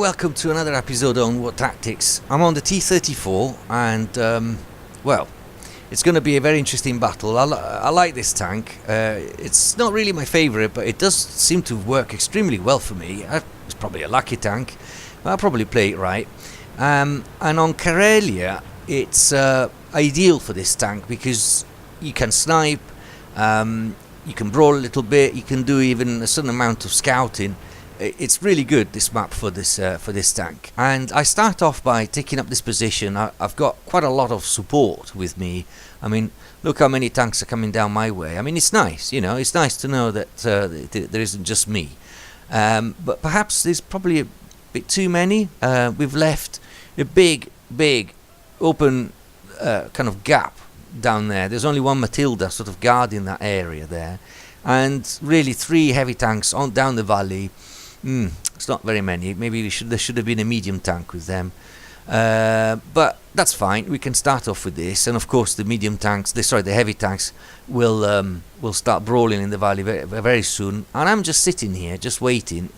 welcome to another episode on WOT Tactics. I'm on the T-34 and, well, it's going to be a very interesting battle. I like this tank. It's not really my favourite, but it does seem to work extremely well for me. It's probably a lucky tank, but I'll probably play it right. And on Karelia, it's ideal for this tank because you can snipe, you can brawl a little bit, you can do even a certain amount of scouting. It's really good, this map, for this tank. And I start off by taking up this position. I've got quite a lot of support with me. I mean, look how many tanks are coming down my way. I mean, it's nice, you know, it's nice to know that there isn't just me. But perhaps there's probably a bit too many. We've left a big open kind of gap down there. There's only one Matilda sort of guarding that area there. And really 3 heavy tanks on down the valley. It's not very many. Maybe there should have been a medium tank with them, but that's fine. We can start off with this, and of course the medium tanks, the heavy tanks, will start brawling in the valley very soon. And I'm just sitting here, just waiting,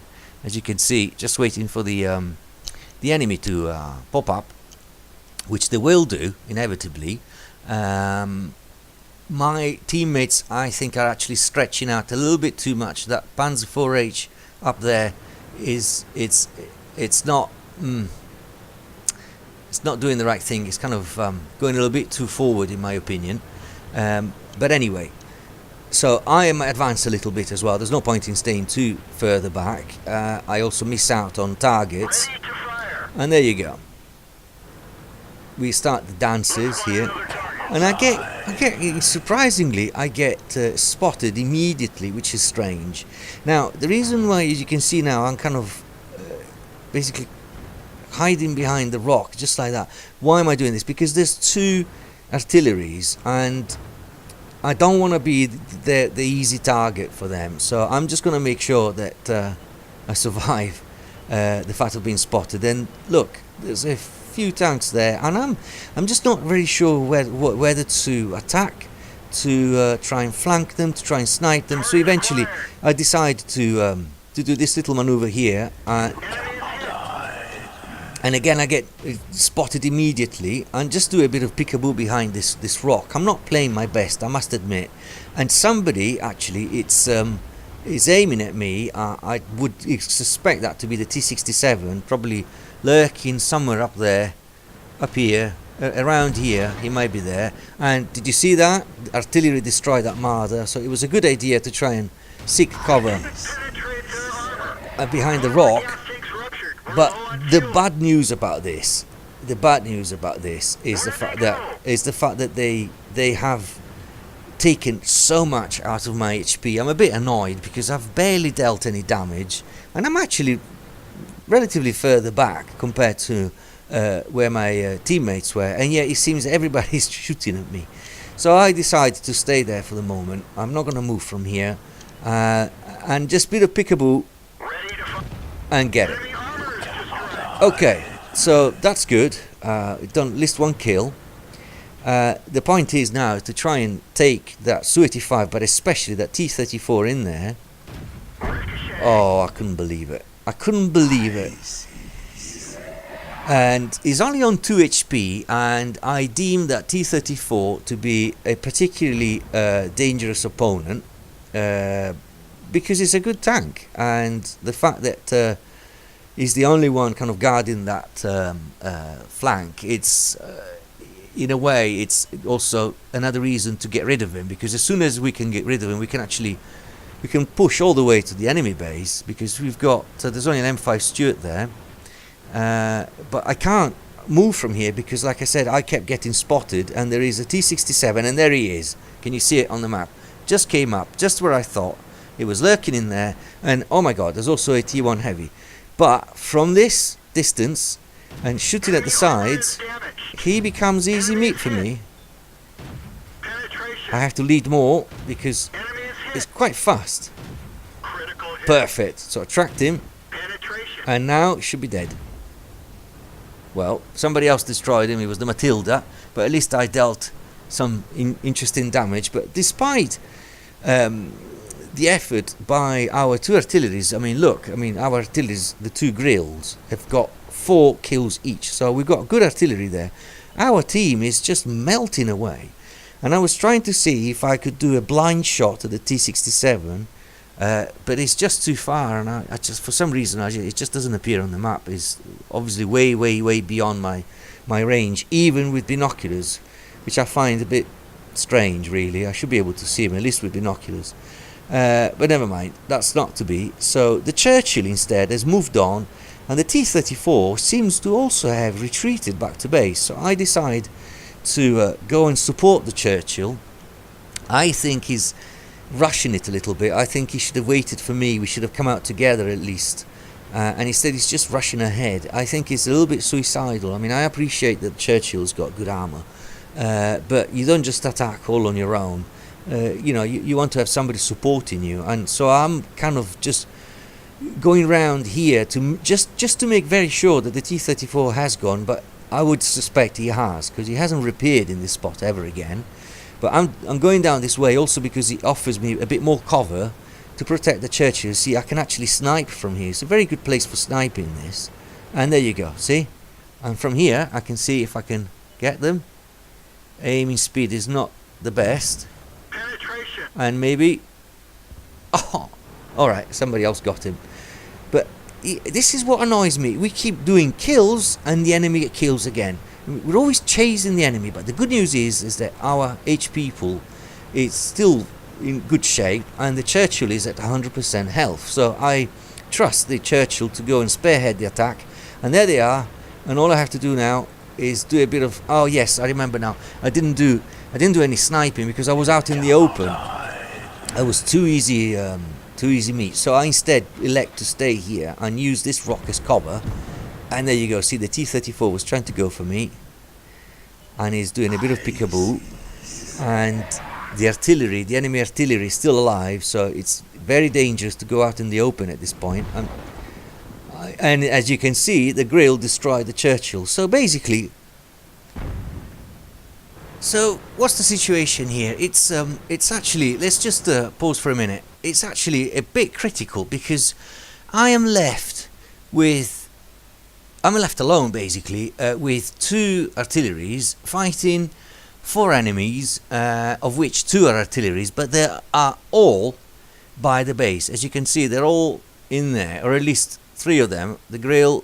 as you can see, just waiting for the enemy to pop up, which they will do inevitably. My teammates, I think, are actually stretching out a little bit too much. That Panzer 4H up there it's not doing the right thing. It's kind of going a little bit too forward, in my opinion. But anyway, so I am advanced a little bit as well. There's no point in staying too further back. I also miss out on targets, and there you go. We start the dances here. And I get surprisingly, I get spotted immediately, which is strange. Now, the reason why, as you can see now, I'm kind of basically hiding behind the rock, just like that. Why am I doing this? Because there's 2 artilleries, and I don't want to be the easy target for them. So I'm just going to make sure that I survive the fact of being spotted. And look, there's a few tanks there, and I'm just not very sure whether to attack, to try and flank them, to try and snipe them. So eventually I decide to do this little maneuver here, and again I get spotted immediately, and just do a bit of peekaboo behind this rock. I'm not playing my best, I must admit, and somebody actually is aiming at me. I would suspect that to be the T-67, probably lurking somewhere up there, up here, around here. He might be there. And did you see that? The artillery destroyed that Marder, so it was a good idea to try and seek cover behind the rock. But the bad news about this is the fact that they have taken so much out of my HP. I'm a bit annoyed because I've barely dealt any damage, and I'm actually relatively further back compared to where my teammates were, and yet it seems everybody's shooting at me. So I decided to stay there for the moment. I'm not going to move from here, and just bit of peekaboo and get it. Okay, so that's good. Done at least 1 kill. The point is now to try and take that Su-85, but especially that T-34 in there. Oh, I couldn't believe it. And he's only on 2 HP, and I deem that T-34 to be a particularly dangerous opponent because it's a good tank, and the fact that he's the only one kind of guarding that flank, it's in a way it's also another reason to get rid of him, because as soon as we can get rid of him, we can push all the way to the enemy base, because we've got there's only an M5 Stuart there, but I can't move from here because, like I said, I kept getting spotted, and there is a T-67, and there he is. Can you see it on the map? Just came up, just where I thought. It was lurking in there, and oh my god, there's also a T1 heavy. But from this distance and shooting at the sides, he becomes easy meat for me. I have to lead more because it's quite fast. Perfect. So I tracked him, and now he should be dead. Well, somebody else destroyed him. It was the Matilda, but at least I dealt some interesting damage. But despite the effort by our two artilleries. I mean, look, I mean, our artilleries, the two grills, have got 4 kills each. So we've got good artillery there. Our team is just melting away. And I was trying to see if I could do a blind shot at the T-67, but it's just too far, and I just, for some reason, it just doesn't appear on the map. It's obviously way beyond my range, even with binoculars, which I find a bit strange, really. I should be able to see him, at least with binoculars. But never mind, that's not to be. So the Churchill instead has moved on, and the T-34 seems to also have retreated back to base. So I decide to go and support the Churchill. I think he's rushing it a little bit. I think he should have waited for me. We should have come out together at least. And instead he's just rushing ahead. I think he's a little bit suicidal. I mean, I appreciate that Churchill's got good armour, but you don't just attack all on your own. You know, you want to have somebody supporting you. And so I'm kind of just going round here to just to make very sure that the T-34 has gone, but I would suspect he has, because he hasn't reappeared in this spot ever again. But I'm going down this way also because it offers me a bit more cover to protect the Churchill. See, I can actually snipe from here. It's a very good place for sniping this. And there you go, see? And from here I can see if I can get them. Aiming speed is not the best. Penetration. And maybe... Oh! Alright, somebody else got him. But this is what annoys me. We keep doing kills and the enemy get kills again. We're always chasing the enemy, but the good news is that our HP pool is still in good shape and the Churchill is at 100% health. So I trust the Churchill to go and spearhead the attack. And there they are. And all I have to do now is do a bit of... Oh yes, I remember now. I didn't do any sniping because I was out in the open. It was too easy meat. So I instead elect to stay here and use this rock as cover. And there you go. See, the T-34 was trying to go for me, and he's doing a bit of peekaboo. And the artillery, the enemy artillery, is still alive. So it's very dangerous to go out in the open at this point. And as you can see, the grill destroyed the Churchill. So basically, so what's the situation here? It's actually, let's just pause for a minute. It's actually a bit critical because I'm left alone basically with 2 artilleries fighting 4 enemies, of which 2 are artilleries, but they are all by the base. As you can see, they're all in there, or at least 3 of them. The grill,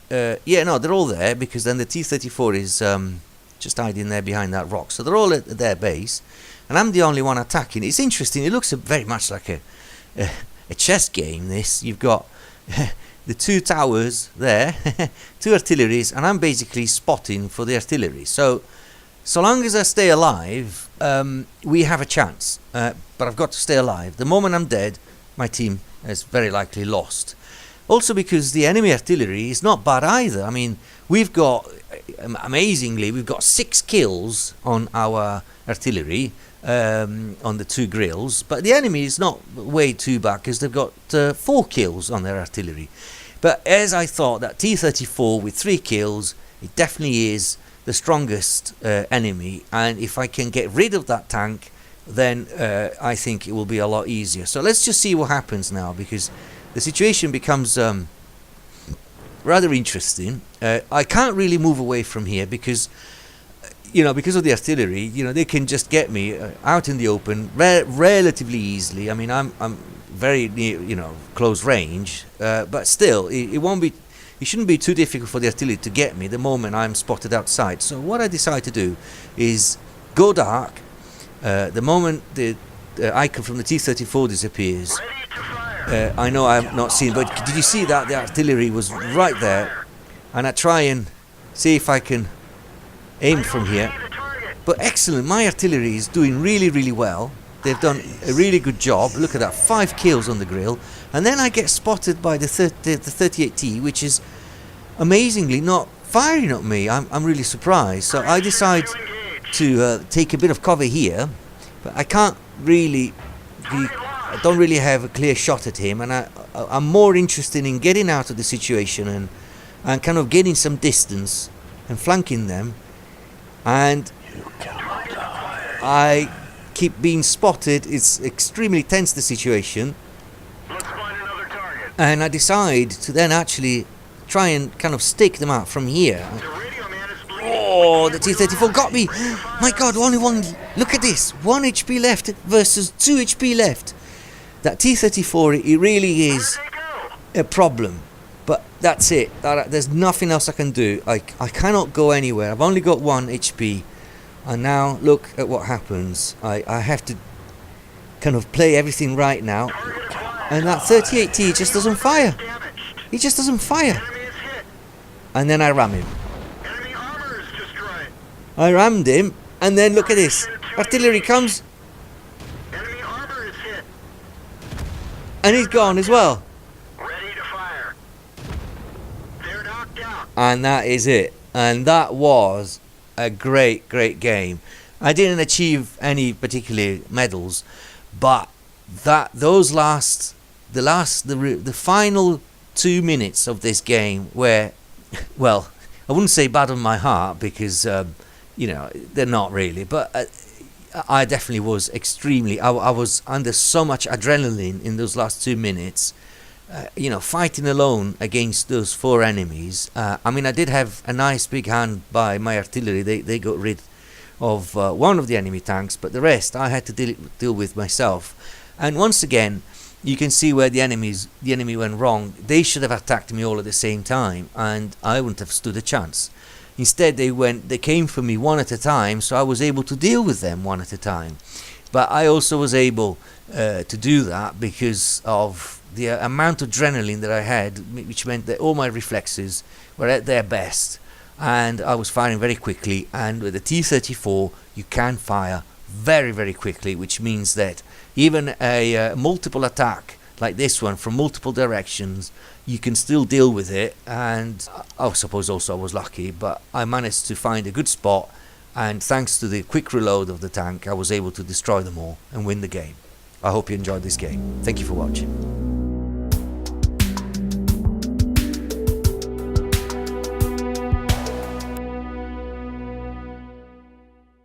yeah, no, they're all there because then the T-34 is just hiding there behind that rock. So they're all at their base, and I'm the only one attacking. It's interesting. It looks very much like a chess game. This, you've got the 2 towers there, 2 artilleries, and I'm basically spotting for the artillery. So long as I stay alive, we have a chance. But I've got to stay alive. The moment I'm dead, my team is very likely lost. Also because the enemy artillery is not bad either. I mean, we've got, amazingly, we've got 6 kills on our artillery, on the 2 grills, but the enemy is not way too bad because they've got 4 kills on their artillery. But as I thought, that T-34 with 3 kills, it definitely is the strongest enemy, and if I can get rid of that tank, then I think it will be a lot easier. So let's just see what happens now, because the situation becomes rather interesting. I can't really move away from here because, you know, because of the artillery, you know, they can just get me out in the open relatively easily. I mean, I'm very near, you know, close range, but still, it won't be. It shouldn't be too difficult for the artillery to get me the moment I'm spotted outside. So what I decide to do is go dark. The moment the icon from the T-34 disappears, I know I'm not seen, but did you see that the artillery was right there? And I try and see if I can aim from here. But excellent, my artillery is doing really well. They've done a really good job. Look at that, 5 kills on the grill. And then I get spotted by the 38T, which is amazingly not firing at me. I'm really surprised. So I decide to take a bit of cover here, but I can't really, I don't really have a clear shot at him, and I'm more interested in getting out of the situation and kind of getting some distance and flanking them. And I keep being spotted. It's extremely tense, the situation. Let's find another target. And I decide to then actually try and kind of stake them out from here. The radio man is bleeding. Oh, the T-34 got me. My God, only one. Look at this. 1 HP left versus 2 HP left. That T-34, it really is Where'd they go? a problem. But that's it. There's nothing else I can do. I cannot go anywhere. I've only got 1 HP. And now look at what happens. I have to kind of play everything right now. And that 38T just doesn't fire. Damaged. He just doesn't fire. Enemy is hit. And then I ram him. Enemy armor is destroyed. I rammed him. And then look at this. Artillery comes. Enemy armor is hit. And he's gone as well. Ready to fire. They're knocked out. And that is it. And that was a great game. I didn't achieve any particular medals, but the final 2 minutes of this game where, well, I wouldn't say bad on my heart because they're not really, but I definitely was extremely. I was under so much adrenaline in those last 2 minutes. Fighting alone against those 4 enemies. I mean, I did have a nice big hand by my artillery. They got rid of one of the enemy tanks, but the rest I had to deal with myself. And once again, you can see where the enemy went wrong. They should have attacked me all at the same time, and I wouldn't have stood a chance. Instead, they came for me one at a time, so I was able to deal with them one at a time. But I also was able to do that because of the amount of adrenaline that I had, which meant that all my reflexes were at their best, and I was firing very quickly. And with the T-34, you can fire very quickly, which means that even a multiple attack like this one from multiple directions, you can still deal with it. And I suppose also I was lucky, but I managed to find a good spot, and thanks to the quick reload of the tank, I was able to destroy them all and win the game. I hope you enjoyed this game. Thank you for watching.